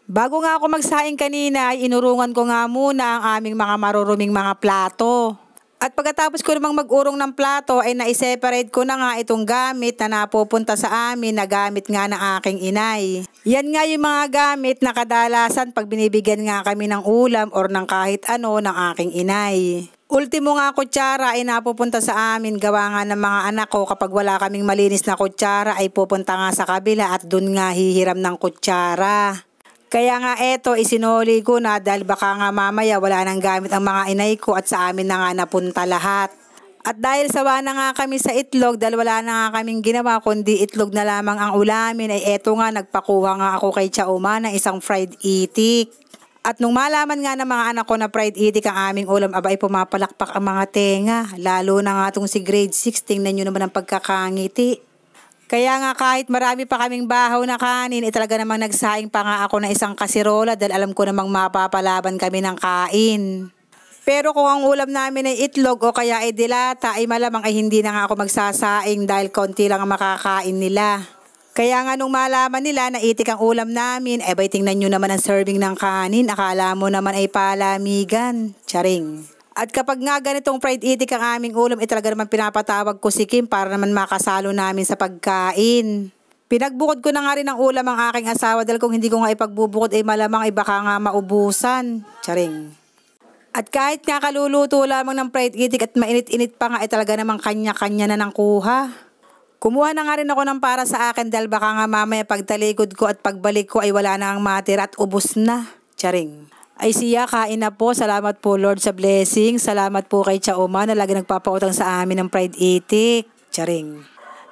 Bago nga ako magsaing kanina ay inurungan ko nga muna ang aming mga maruruming mga plato. At pagkatapos ko namang mag-urong ng plato ay na-separate ko na nga itong gamit na napupunta sa amin na gamit nga ng aking inay. Yan nga yung mga gamit na kadalasan pag binibigyan nga kami ng ulam or ng kahit ano ng aking inay. Ultimo nga kutsara ay napupunta sa amin gawa nga ng mga anak ko kapag wala kaming malinis na kutsara ay pupunta nga sa kabila at dun nga hihiram ng kutsara. Kaya nga eto isinuli ko na dahil baka nga mamaya wala nang gamit ang mga inay ko at sa amin na nga napunta lahat. At dahil sawa na nga kami sa itlog dahil wala na nga kaming ginawa kundi itlog na lamang ang ulamin ay eto nga nagpakuha nga ako kay Chauma ng isang fried itik. At nung malaman nga ng mga anak ko na fried itik ang aming ulam aba ay pumapalakpak ang mga tenga. Lalo na nga itong si grade 6 tingnan nyo naman ang pagkakangiti. Kaya nga kahit marami pa kaming bahaw na kanin, talaga namang nagsaing pa nga ako ng isang kasirola dahil alam ko namang mapapalaban kami ng kain. Pero kung ang ulam namin ay itlog o kaya ay dilata ay malamang ay hindi na nga ako magsasaing dahil konti lang ang makakain nila. Kaya nga nung malaman nila na itik ang ulam namin, ay bay tingnan nyo naman ang serving ng kanin, akala mo naman ay palamigan. Charing. At kapag nga ganitong fried itik ang aming ulam, talaga naman pinapatawag ko si Kim para naman makasalo namin sa pagkain. Pinagbukod ko na nga rin ang ulam ang aking asawa dahil kung hindi ko nga ipagbubukod ay malamang ay baka nga maubusan. Charing. At kahit nga kaluluto lamang ng fried itik at mainit-init pa nga ay talaga naman kanya-kanya na ng kuha. Kumuha na nga rin ako ng para sa akin dahil baka nga mamaya pagtalikod ko at pagbalik ko ay wala na ang matira at ubos na. Charing. Ay siya, kain na po. Salamat po Lord sa blessing. Salamat po kay Chauma na lagi nagpapautang sa amin ng fried itik. Charing.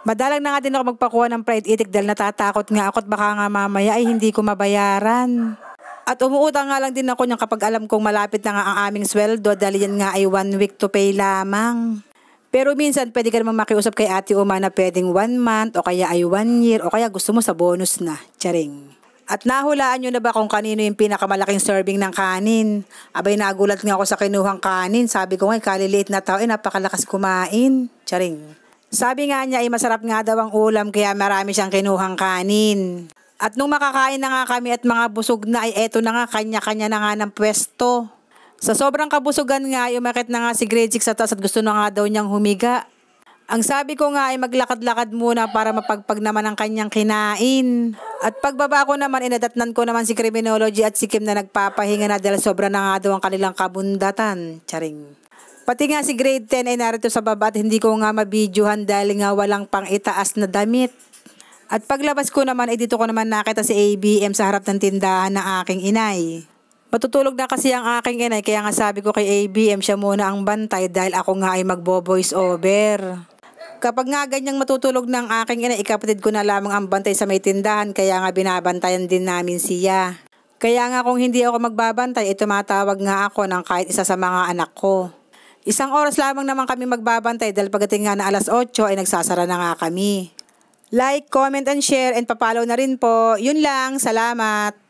Madalang na nga din ako magpakuha ng fried itik dahil natatakot nga ako at baka nga mamaya ay hindi ko mabayaran. At umuutang nga lang din ako niyang kapag alam kong malapit na nga ang aming sweldo dahil yan nga ay 1 week to pay lamang. Pero minsan pwede ka namang makiusap kay Ate Uma na pwedeng 1 month o kaya ay 1 year o kaya gusto mo sa bonus na. Charing. At nahulaan nyo na ba kung kanino yung pinakamalaking serving ng kanin? Abay nagulat nga ako sa kinuhang kanin. Sabi ko nga kaliliit na tao napakalakas kumain. Charing. Sabi nga niya ay masarap nga daw ang ulam kaya marami siyang kinuhang kanin. At nung makakain na nga kami at mga busog na ay eto na nga kanya-kanya na nga ng pwesto. Sa sobrang kabusugan nga ay umakit na nga si grade 6 sa taas at gusto na nga daw niyang humiga. Ang sabi ko nga ay maglakad-lakad muna para mapagpag naman ang kanyang kinain. At pagbaba ko naman inadatnan ko naman si Criminology at si Kim na nagpapahinga na dahil sobra na nga daw ang kanilang kabundatan. Charing. Pati nga si grade 10 ay narito sa baba at hindi ko nga mabidyohan dahil nga walang pang itaas na damit. At paglabas ko naman ay dito ko naman nakita si ABM sa harap ng tindahan ng aking inay. Matutulog na kasi ang aking inay kaya nga sabi ko kay ABM siya muna ang bantay dahil ako nga ay magbo-voice over. Kapag nga ganyang matutulog ng aking ina, ikapatid ko na lamang ang bantay sa may tindahan kaya nga binabantayan din namin siya. Kaya nga kung hindi ako magbabantay, tumatawag nga ako ng kahit isa sa mga anak ko. 1 oras lamang naman kami magbabantay dahil pagdating nga na alas 8 ay nagsasara na nga kami. Like, comment and share and papalo na rin po. Yun lang, salamat!